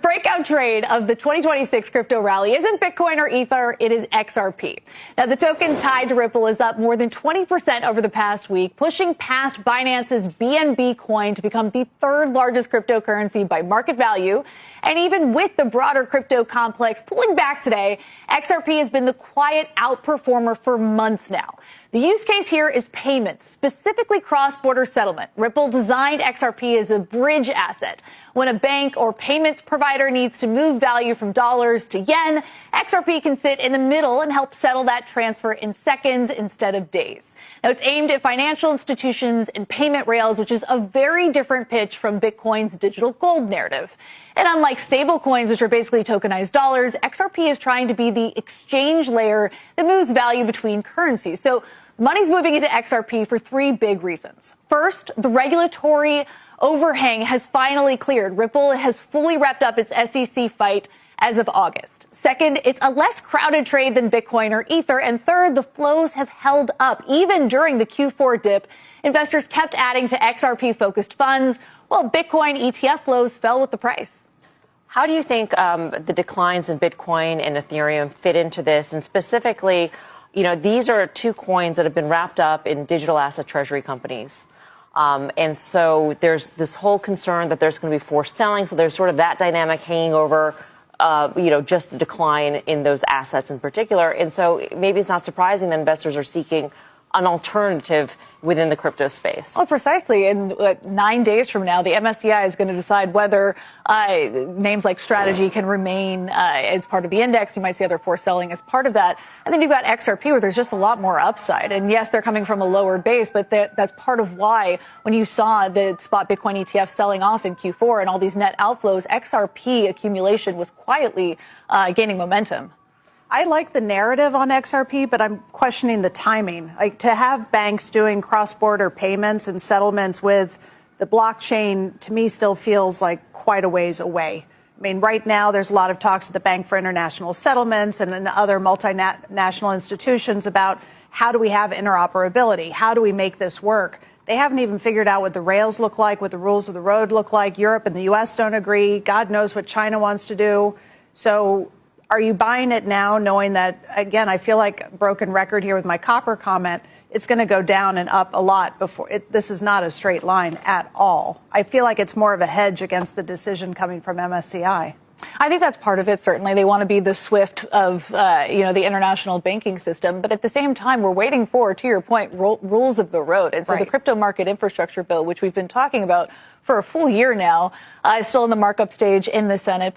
breakout trade of the 2026 crypto rally isn't Bitcoin or Ether, it is XRP. Now, the token tied to Ripple is up more than 20% over the past week, pushing past Binance's BNB coin to become the third largest cryptocurrency by market value. And even with the broader crypto complex pulling back today, XRP has been the quiet outperformer for months now. The use case here is payments, specifically cross-border settlement. Ripple designed XRP as a bridge asset. When a bank or payments provider needs to move value from dollars to yen, XRP can sit in the middle and help settle that transfer in seconds instead of days. Now, it's aimed at financial institutions and payment rails, which is a very different pitch from Bitcoin's digital gold narrative. And unlike stablecoins, which are basically tokenized dollars, XRP is trying to be the exchange layer that moves value between currencies. So money's moving into XRP for three big reasons. First, the regulatory overhang has finally cleared. Ripple has fully wrapped up its SEC fight as of August. Second, it's a less crowded trade than Bitcoin or Ether. And third, the flows have held up. Even during the Q4 dip, investors kept adding to XRP-focused funds, while Bitcoin ETF flows fell with the price. How do you think the declines in Bitcoin and Ethereum fit into this? And specifically, these are two coins that have been wrapped up in digital asset treasury companies. And so there's this whole concern that there's going to be forced selling. So there's sort of that dynamic hanging over just the decline in those assets in particular. And so maybe it's not surprising that investors are seeking an alternative within the crypto space. Well, precisely. In 9 days from now, the MSCI is going to decide whether names like Strategy can remain as part of the index. You might see other forced selling as part of that. And then you've got XRP, where there's just a lot more upside. And yes, they're coming from a lower base, but that's part of why when you saw the spot Bitcoin ETF selling off in Q4 and all these net outflows, XRP accumulation was quietly gaining momentum. I like the narrative on XRP, but I'm questioning the timing. Like, to have banks doing cross-border payments and settlements with the blockchain, to me, still feels like quite a ways away. I mean, right now, there's a lot of talks at the Bank for International Settlements and in other multinational institutions about how do we have interoperability? How do we make this work? They haven't even figured out what the rails look like, what the rules of the road look like. Europe and the U.S. don't agree. God knows what China wants to do. So are you buying it now, knowing that, again, I feel like a broken record here with my copper comment, it's going to go down and up a lot before this is not a straight line at all. I feel like it's more of a hedge against the decision coming from MSCI. I think that's part of it, certainly. They want to be the SWIFT of, the international banking system. But at the same time, we're waiting for, to your point, rules of the road. And so the crypto market infrastructure bill, which we've been talking about for a full year now, is still in the markup stage in the Senate.